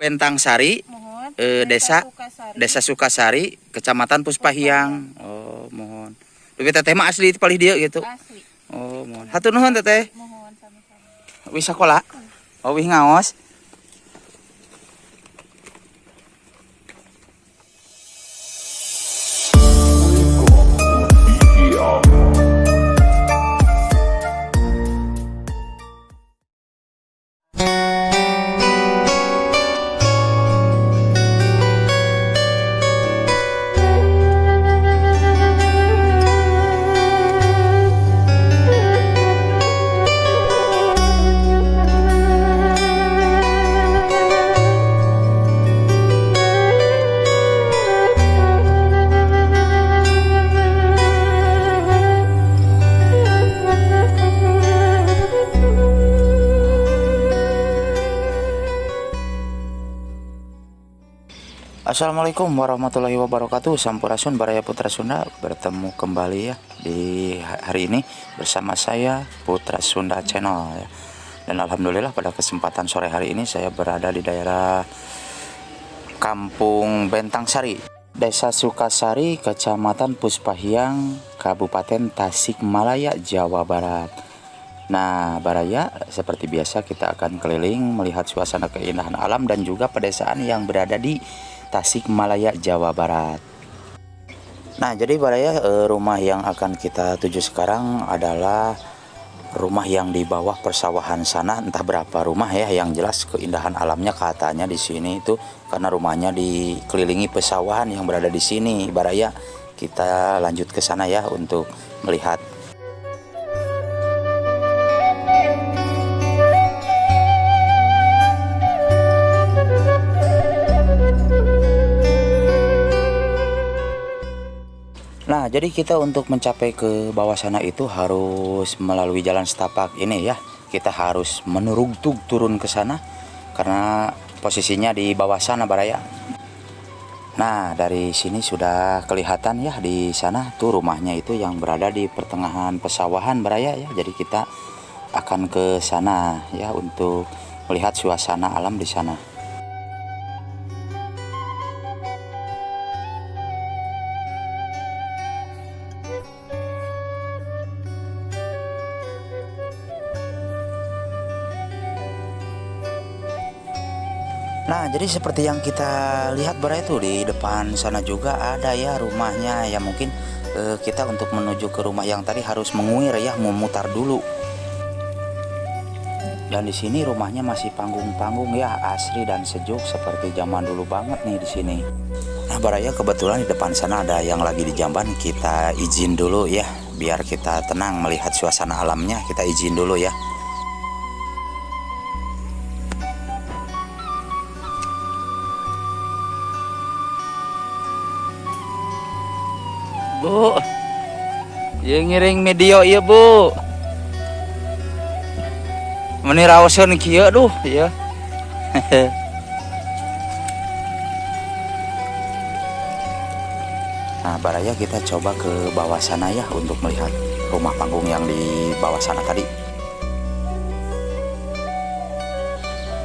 Bentang Sari, Mohon. desa Sukasari. Desa Sukasari, Kecamatan Puspahiang. Oh, mohon. Duit teteh mah asli palih dia gitu. Asli. Oh, mohon. Hatur nuhun teteh. Mohon sama-sama. Wis sakola. Oh, wis ngaos. Assalamualaikum warahmatullahi wabarakatuh. Sampurasun Baraya Putra Sunda, bertemu kembali ya di hari ini bersama saya Putra Sunda Channel ya. Dan alhamdulillah pada kesempatan sore hari ini saya berada di daerah Kampung Bentang Sari, Desa Sukasari, Kecamatan Puspahiang, Kabupaten Tasikmalaya, Jawa Barat. Nah, Baraya, seperti biasa kita akan keliling melihat suasana keindahan alam dan juga pedesaan yang berada di Tasikmalaya, Jawa Barat. Nah, jadi Baraya, rumah yang akan kita tuju sekarang adalah rumah yang di bawah persawahan sana. Entah berapa rumah ya, yang jelas keindahan alamnya katanya di sini itu karena rumahnya dikelilingi pesawahan yang berada di sini. Baraya, kita lanjut ke sana ya untuk melihat. Nah, jadi kita untuk mencapai ke bawah sana itu harus melalui jalan setapak ini ya. Kita harus menurugtug turun ke sana karena posisinya di bawah sana Baraya. Nah, dari sini sudah kelihatan ya, di sana tuh rumahnya itu yang berada di pertengahan pesawahan Baraya ya. Jadi kita akan ke sana ya untuk melihat suasana alam di sana. Nah, jadi seperti yang kita lihat Baraya itu di depan sana juga ada ya rumahnya ya. Mungkin kita untuk menuju ke rumah yang tadi harus menguir ya, memutar dulu. Dan di sini rumahnya masih panggung-panggung ya, asri dan sejuk seperti zaman dulu banget nih di sini. Nah, Baraya, kebetulan di depan sana ada yang lagi di jamban. Kita izin dulu ya, biar kita tenang melihat suasana alamnya. Kita izin dulu ya. Bu, ya ngiring video ya Bu. Meni raosan kieu duh ya. Nah, Baraya, kita coba ke bawah sana ya untuk melihat rumah panggung yang di bawah sana tadi.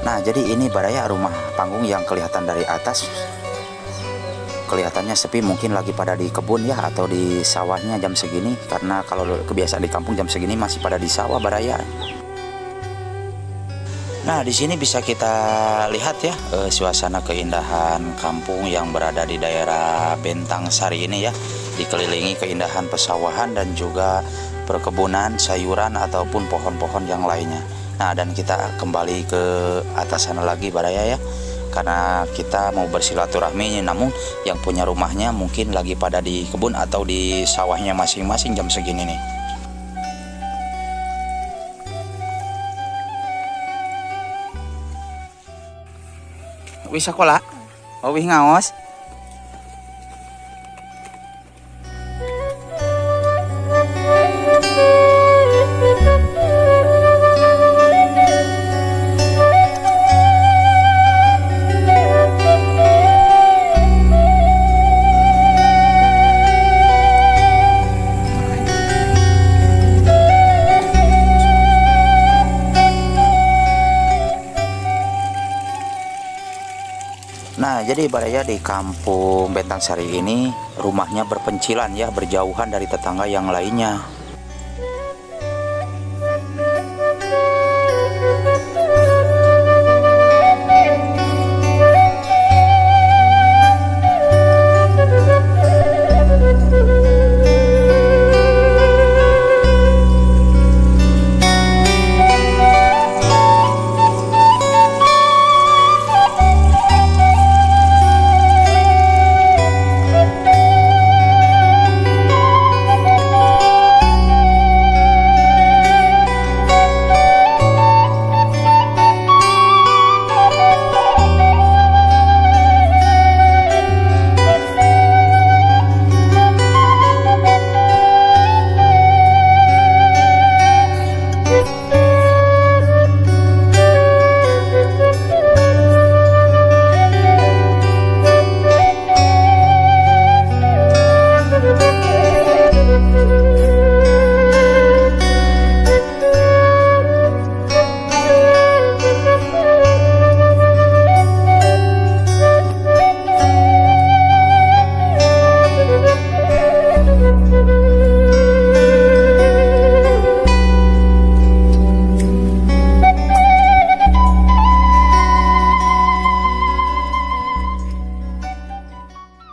Nah, jadi ini Baraya rumah panggung yang kelihatan dari atas. Kelihatannya sepi, mungkin lagi pada di kebun ya atau di sawahnya jam segini, karena kalau kebiasaan di kampung jam segini masih pada di sawah Baraya. Nah, di sini bisa kita lihat ya suasana keindahan kampung yang berada di daerah Bentang Sari ini ya, dikelilingi keindahan pesawahan dan juga perkebunan sayuran ataupun pohon-pohon yang lainnya. Nah, dan kita kembali ke atas sana lagi Baraya ya, karena kita mau bersilaturahmi, namun yang punya rumahnya mungkin lagi pada di kebun atau di sawahnya masing-masing jam segini nih. Wis sakola? Oh, wis ngaos. Nah, jadi Baraya di kampung Bentang Sari ini rumahnya berpencilan ya, berjauhan dari tetangga yang lainnya.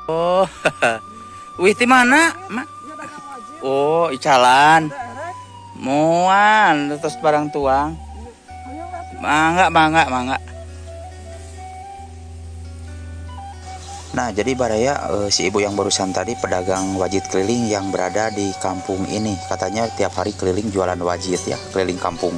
Oh, wih di mana, Mak? Oh, icalan. Muan, terus barang tuang. Mangga. Nah, jadi Baraya, si ibu yang barusan tadi pedagang wajit keliling yang berada di kampung ini. Katanya tiap hari keliling jualan wajit ya, keliling kampung.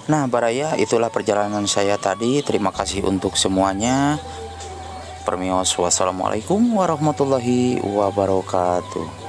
Nah, Baraya, itulah perjalanan saya tadi. Terima kasih untuk semuanya. Permios, wassalamualaikum warahmatullahi wabarakatuh.